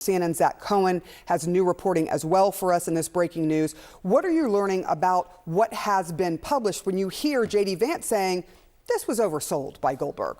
CNN's Zach Cohen has new reporting as well for us in this breaking news. What are you learning about what has been published when you hear J.D. Vance saying this was oversold by Goldberg?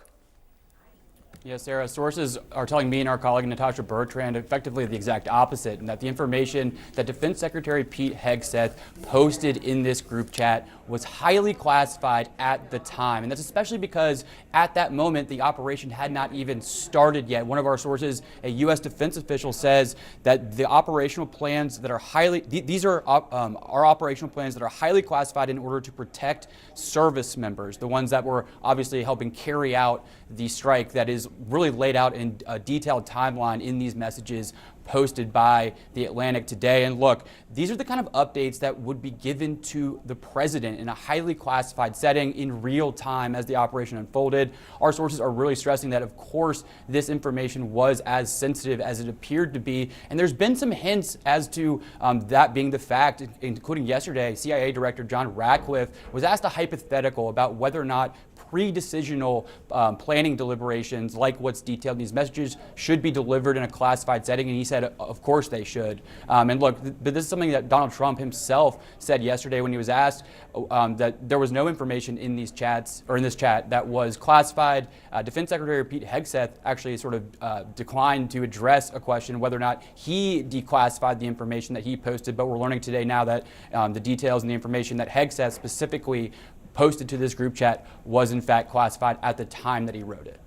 Yes, Sarah, sources are telling me and our colleague Natasha Bertrand effectively the exact opposite, and that the information that Defense Secretary Pete Hegseth posted in this group chat was highly classified at the time. And that's especially because at that moment, the operation had not even started yet. One of our sources, a U.S. defense official, says that the operational plans that are these are our operational plans that are highly classified in order to protect service members, the ones that were obviously helping carry out the strike that is really laid out in a detailed timeline in these messages posted by The Atlantic today. And look, these are the kind of updates that would be given to the president in a highly classified setting in real time as the operation unfolded. Our sources are really stressing that, of course, this information was as sensitive as it appeared to be. And there's been some hints as to that being the fact, including yesterday, CIA Director John Ratcliffe was asked a hypothetical about whether or not pre-decisional planning deliberations like what's detailed in these messages should be delivered in a classified setting, and he said of course they should. And look, but this is something that Donald Trump himself said yesterday when he was asked that there was no information in these chats or in this chat that was classified. Defense Secretary Pete Hegseth actually sort of declined to address a question whether or not he declassified the information that he posted, but we're learning today now that the details and the information that Hegseth specifically posted to this group chat was in fact classified at the time that he wrote it.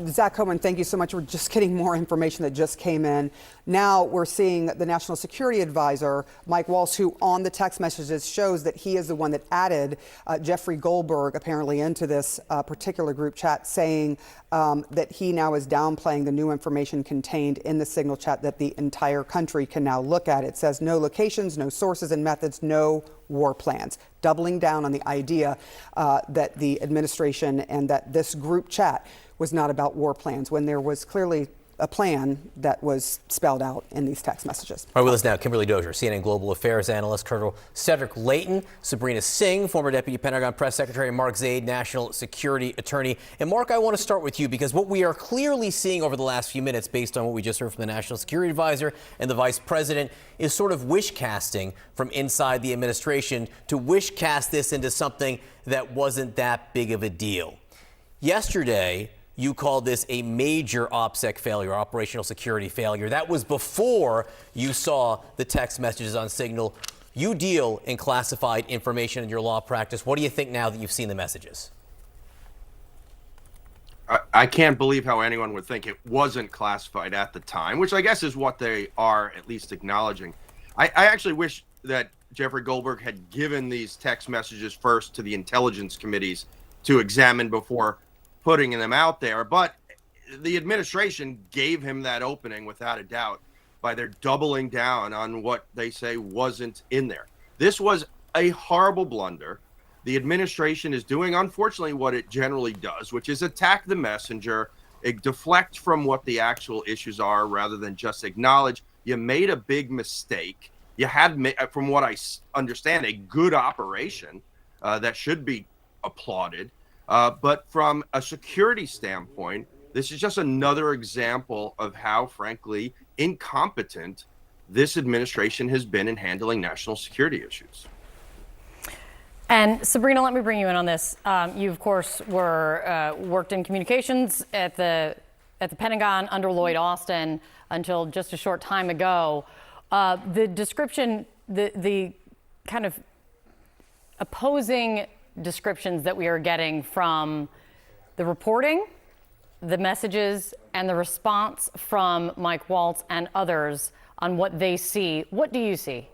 Zach Cohen, thank you so much. We're just getting more information that just came in. Now we're seeing the National Security Advisor, Mike Waltz, who on the text messages shows that he is the one that added Jeffrey Goldberg apparently into this particular group chat, saying that he now is downplaying the new information contained in the signal chat that the entire country can now look at. It says no locations, no sources and methods, no war plans, doubling down on the idea that the administration and that this group chat was not about war plans when there was clearly a plan that was spelled out in these text messages. All right, with us now, Kimberly Dozier, CNN Global Affairs Analyst, Colonel Cedric Leighton, Sabrina Singh, former Deputy Pentagon Press Secretary, Mark Zaid, National Security Attorney. And Mark, I want to start with you because what we are clearly seeing over the last few minutes, based on what we just heard from the National Security Advisor and the Vice President, is sort of wish casting from inside the administration to wish cast this into something that wasn't that big of a deal. Yesterday, you called this a major OPSEC failure, operational security failure. That was before you saw the text messages on Signal. You deal in classified information in your law practice. What do you think now that you've seen the messages? I can't believe how anyone would think it wasn't classified at the time, which I guess is what they are at least acknowledging. I actually wish that Jeffrey Goldberg had given these text messages first to the intelligence committees to examine before putting them out there, but the administration gave him that opening without a doubt by their doubling down on what they say wasn't in there. This was a horrible blunder. The administration is doing, unfortunately, what it generally does, which is attack the messenger, deflect from what the actual issues are rather than just acknowledge you made a big mistake. You had, from what I understand, a good operation that should be applauded. But from a security standpoint, this is just another example of how, frankly, incompetent this administration has been in handling national security issues. And Sabrina, let me bring you in on this. You, of course, worked in communications at the Pentagon under Lloyd Austin until just a short time ago. The description, the kind of opposing descriptions that we are getting from the reporting, the messages, and the response from Mike Waltz and others on what they see. What do you see?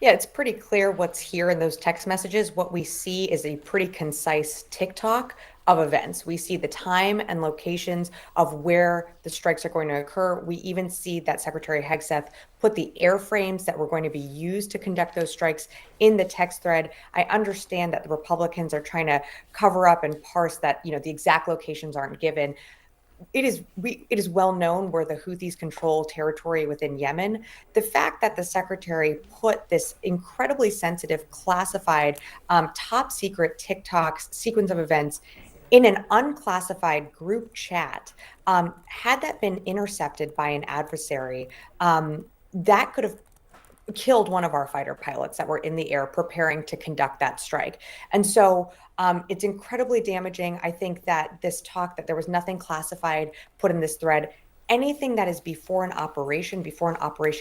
Yeah, it's pretty clear what's here in those text messages. What we see is a pretty concise TikTok of events. We see the time and locations of where the strikes are going to occur. We even see that Secretary Hegseth put the airframes that were going to be used to conduct those strikes in the text thread. I understand that the Republicans are trying to cover up and parse that, the exact locations aren't given. It is well known where the Houthis control territory within Yemen. The fact that the secretary put this incredibly sensitive, classified, top secret TikTok sequence of events in an unclassified group chat. Had that been intercepted by an adversary, that could have killed one of our fighter pilots that were in the air preparing to conduct that strike. And so it's incredibly damaging. I think that this talk that there was nothing classified put in this thread, anything that is before an operation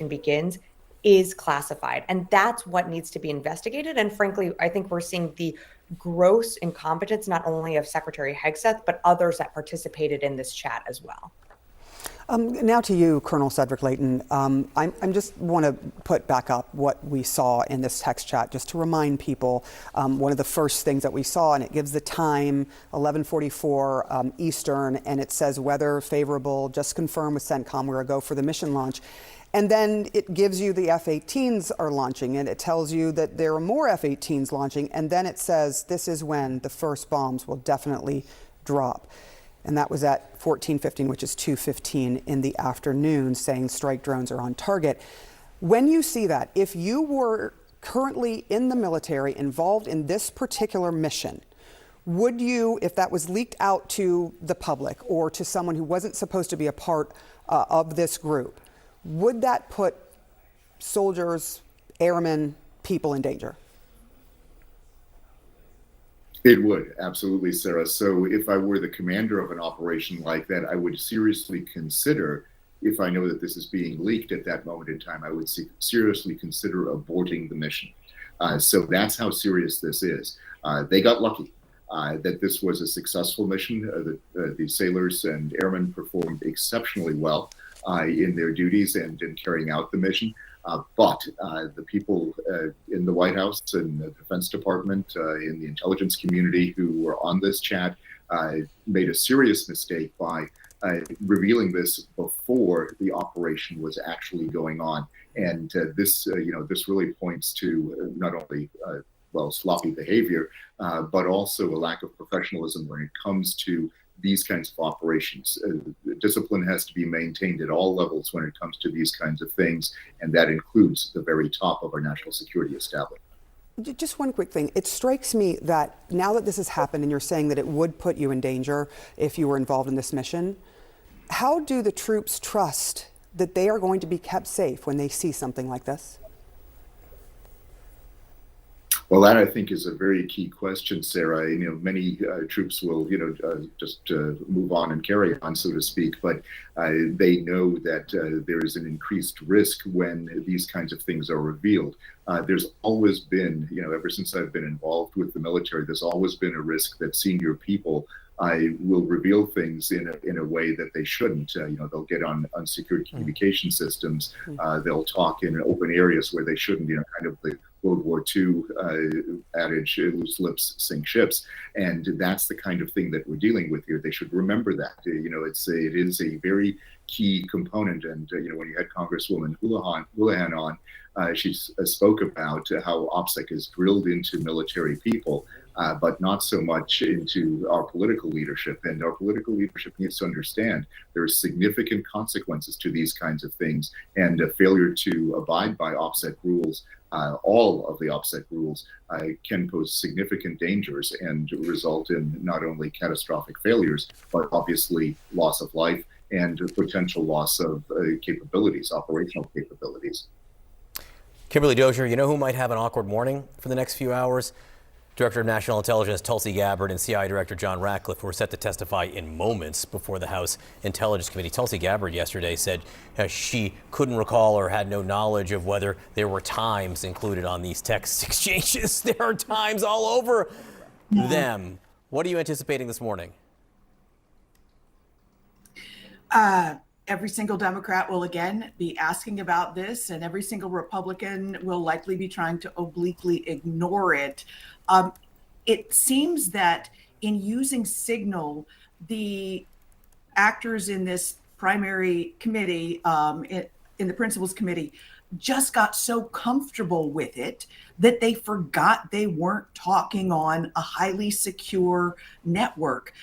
begins, is classified. And that's what needs to be investigated. And frankly, I think we're seeing the gross incompetence, not only of Secretary Hegseth, but others that participated in this chat as well. Now to you, Colonel Cedric Layton. I just want to put back up what we saw in this text chat, just to remind people. One of the first things that we saw, and it gives the time, 11:44 Eastern, and it says weather favorable, just confirmed with CENTCOM, we're a go for the mission launch. And then it gives you the F-18s are launching, and it tells you that there are more F-18s launching, and then it says this is when the first bombs will definitely drop. And that was at 14:15, which is 2:15 in the afternoon, saying strike drones are on target. When you see that, if you were currently in the military involved in this particular mission, would you, if that was leaked out to the public or to someone who wasn't supposed to be a part of this group, would that put soldiers, airmen, people in danger? It would, absolutely, Sarah. So if I were the commander of an operation like that, I would seriously consider, if I know that this is being leaked at that moment in time, I would seriously consider aborting the mission. So that's how serious this is. They got lucky that this was a successful mission. The sailors and airmen performed exceptionally well in their duties and in carrying out the mission. But the people in the White House and the Defense Department, in the intelligence community who were on this chat, made a serious mistake by revealing this before the operation was actually going on. And this really points to not only sloppy behavior, but also a lack of professionalism when it comes to these kinds of operations. Discipline has to be maintained at all levels when it comes to these kinds of things, and that includes the very top of our national security establishment. Just one quick thing. It strikes me that now that this has happened and you're saying that it would put you in danger if you were involved in this mission, how do the troops trust that they are going to be kept safe when they see something like this? Well, that I think is a very key question, Sarah. Many troops will, just move on and carry on, so to speak. But they know that there is an increased risk when these kinds of things are revealed. There's always been, ever since I've been involved with the military, there's always been a risk that senior people will reveal things in a way that they shouldn't. They'll get on unsecured communication systems. They'll talk in open areas where they shouldn't. Kind of the World War II adage, loose lips sink ships. And that's the kind of thing that we're dealing with here. They should remember that. It is a very key component. And, when you had Congresswoman Houlihan on, she spoke about how OPSEC is drilled into military people, but not so much into our political leadership. And our political leadership needs to understand there are significant consequences to these kinds of things, and a failure to abide by OPSEC rules, all of the OPSEC rules, can pose significant dangers and result in not only catastrophic failures, but obviously loss of life and potential loss of capabilities, operational capabilities. Kimberly Dozier, you know who might have an awkward morning for the next few hours? Director of National Intelligence Tulsi Gabbard and CIA Director John Ratcliffe, who are set to testify in moments before the House Intelligence Committee. Tulsi Gabbard yesterday said she couldn't recall or had no knowledge of whether there were times included on these text exchanges. There are times all over them. What are you anticipating this morning? Every single Democrat will again be asking about this, and every single Republican will likely be trying to obliquely ignore it. It seems that in using Signal, the actors in this primary committee, in the principals committee, just got so comfortable with it that they forgot they weren't talking on a highly secure network.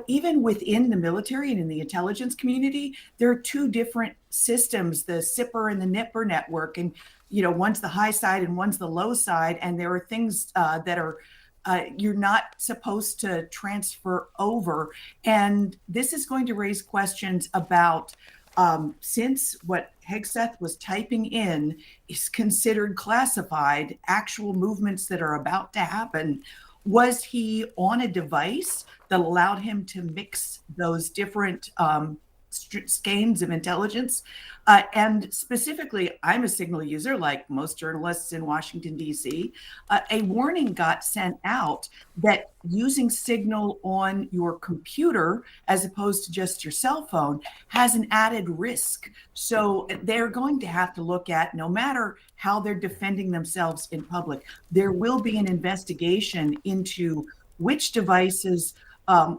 Even within the military and in the intelligence community, there are two different systems, the SIPR and the NIPR network. And, one's the high side and one's the low side. And there are things that are you're not supposed to transfer over. And this is going to raise questions about since what Hegseth was typing in is considered classified, actual movements that are about to happen, was he on a device that allowed him to mix those different skeins of intelligence? And specifically, I'm a Signal user, like most journalists in Washington, D.C. A warning got sent out that using Signal on your computer, as opposed to just your cell phone, has an added risk. So they're going to have to look at, no matter how they're defending themselves in public, there will be an investigation into which devices,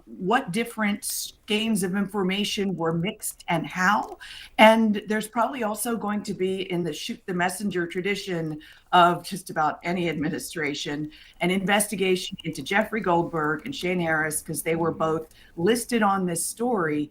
what different skeins of information were mixed and how. And there's probably also going to be, in the shoot the messenger tradition of just about any administration, an investigation into Jeffrey Goldberg and Shane Harris, because they were both listed on this story